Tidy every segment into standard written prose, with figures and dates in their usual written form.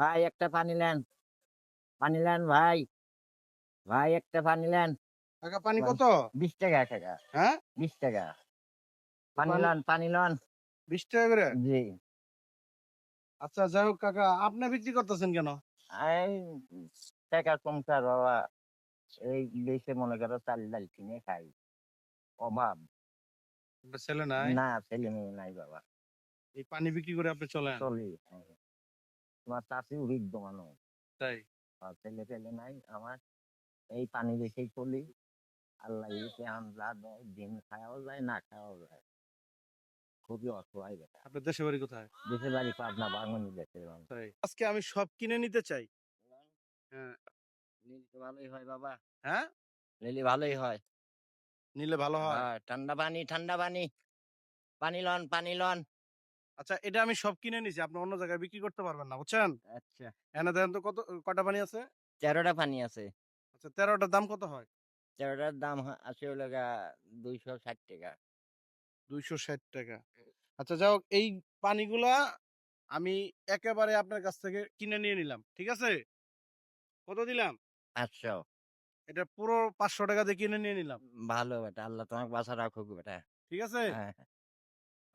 ভাই একটা পানি নেন, পানি নেন ভাই, ভাই একটা পানি নেন। কাকা পানি ভাই, কত? 20 টাকা কাকা, হ্যাঁ, 20 টাকা। পানি পানি লন, পানি লন। 20 টাকা করে। জি। আচ্ছা যাই হোক কাকা, আপনি বিক্রি করতেছেন কেন? এই টাকা সংসার বাবা, এই দেশে মনে করো চাল ডাল কিনে খাই, অভাব। আপনার ছেলে নাই, না ছেলে মেয়ে নাই বাবা, এই পানি বিক্রি করে আপনি চলেন? চলি। তোমার চাষি বৃদ্ধ মানুষ, তাই? আর ছেলে পেলে নাই আমার, এই পানি বেশি চলি। আল্লাহ এসে আমরা দেয়, দিন খাওয়াও যায় না খাওয়াও যায়, খুবই অসহায় বেটা। আপনার দেশে বাড়ি কোথায়? দেশের বাড়ি পাবনা বাঙনি দেশের মানুষ। তাই আজকে আমি সব কিনে নিতে চাই। হ্যাঁ। নিলে তো ভালোই হয় বাবা, হ্যাঁ, নিলে ভালোই হয়। নিলে ভালো হয়। হ্যাঁ, ঠান্ডা পানি, ঠান্ডা পানি, পানি লন, পানি লন। আচ্ছা এটা আমি সব কিনে নিছি, আপনি অন্য জায়গায় বিক্রি করতে পারবেন না, বুঝছেন? আচ্ছা, এনে দেন তো কত, কয়টা পানি আছে? 13টা পানি আছে। আচ্ছা 13টার দাম কত হয়? 13টার দাম আছে হলো গা 260 টাকা। 260 টাকা। আচ্ছা যাই হোক, এই পানিগুলা আমি একেবারে আপনার কাছ থেকে কিনে নিয়ে নিলাম, ঠিক আছে? কত দিলাম? 500। এটা পুরো 500 টাকা দিয়ে কিনে নিয়ে নিলাম, ভালো বেটা, আল্লাহ তোমাকে বাঁচা রাখুক বেটা। ঠিক আছে? হ্যাঁ,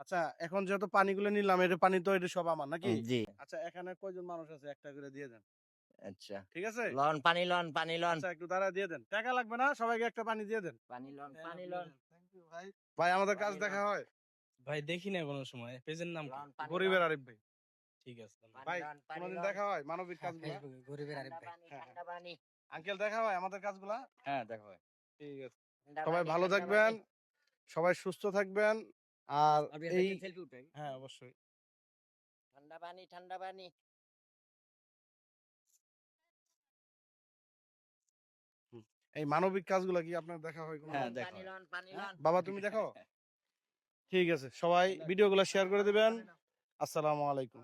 আচ্ছা এখন যেহেতু পানিগুলো নিলাম, এটা পানি তো এটা সব আমার নাকি? জি। আচ্ছা এখানে কয়জন মানুষ আছে, একটা করে দিয়ে দেন, আচ্ছা, ঠিক আছে? লন পানি লন, পানি লন। আচ্ছা একটু দাঁড়া দিয়ে দেন, টাকা লাগবে না, সবাইকে একটা পানি দিয়ে দেন। পানি লন, পানি লন। থ্যাংক ইউ ভাই। ভাই আমাদের কাজ পানি লন, দেখা হয়। ভাই দেখি না কোনো সময়। পেজের নাম কি? লন পানি গরিবের লন। আরিফ ভাই। ঠিক আছে তাহলে। পানি ভাই লন, পানি কোনোদিন লন। দেখা হয় মানবিক হ্যাঁ, কাজগুলা? ফেসবুকে গরিবের আরিফ ঠান্ডা ভাই। পানি, হ্যাঁ হ্যাঁ। ঠান্ডা পানি। আঙ্কেল দেখা হয় আমাদের কাজগুলা? হ্যাঁ, দেখো ভাই। ঠিক আছে। ঠান্ডা সবাই পানি, ভালো ঠান্ডা থাকবেন, পানি। সবাই সুস্থ থাকবেন। আর আপনি এই, একটা সেলফি উঠাই। হ্যাঁ অবশ্যই। ঠান্ডা পানি, ঠান্ডা পানি। হুম। এই মানবিক কাজগুলা কি আপনার দেখা হয় কোনো? হ্যাঁ, লন দেখা পানি হয়। লন, পানি হ্যাঁ? লন। বাবা তুমি দেখো? ঠিক আছে, সবাই ভিডিওগুলো শেয়ার করে দিবেন। আসসালামু আলাইকুম।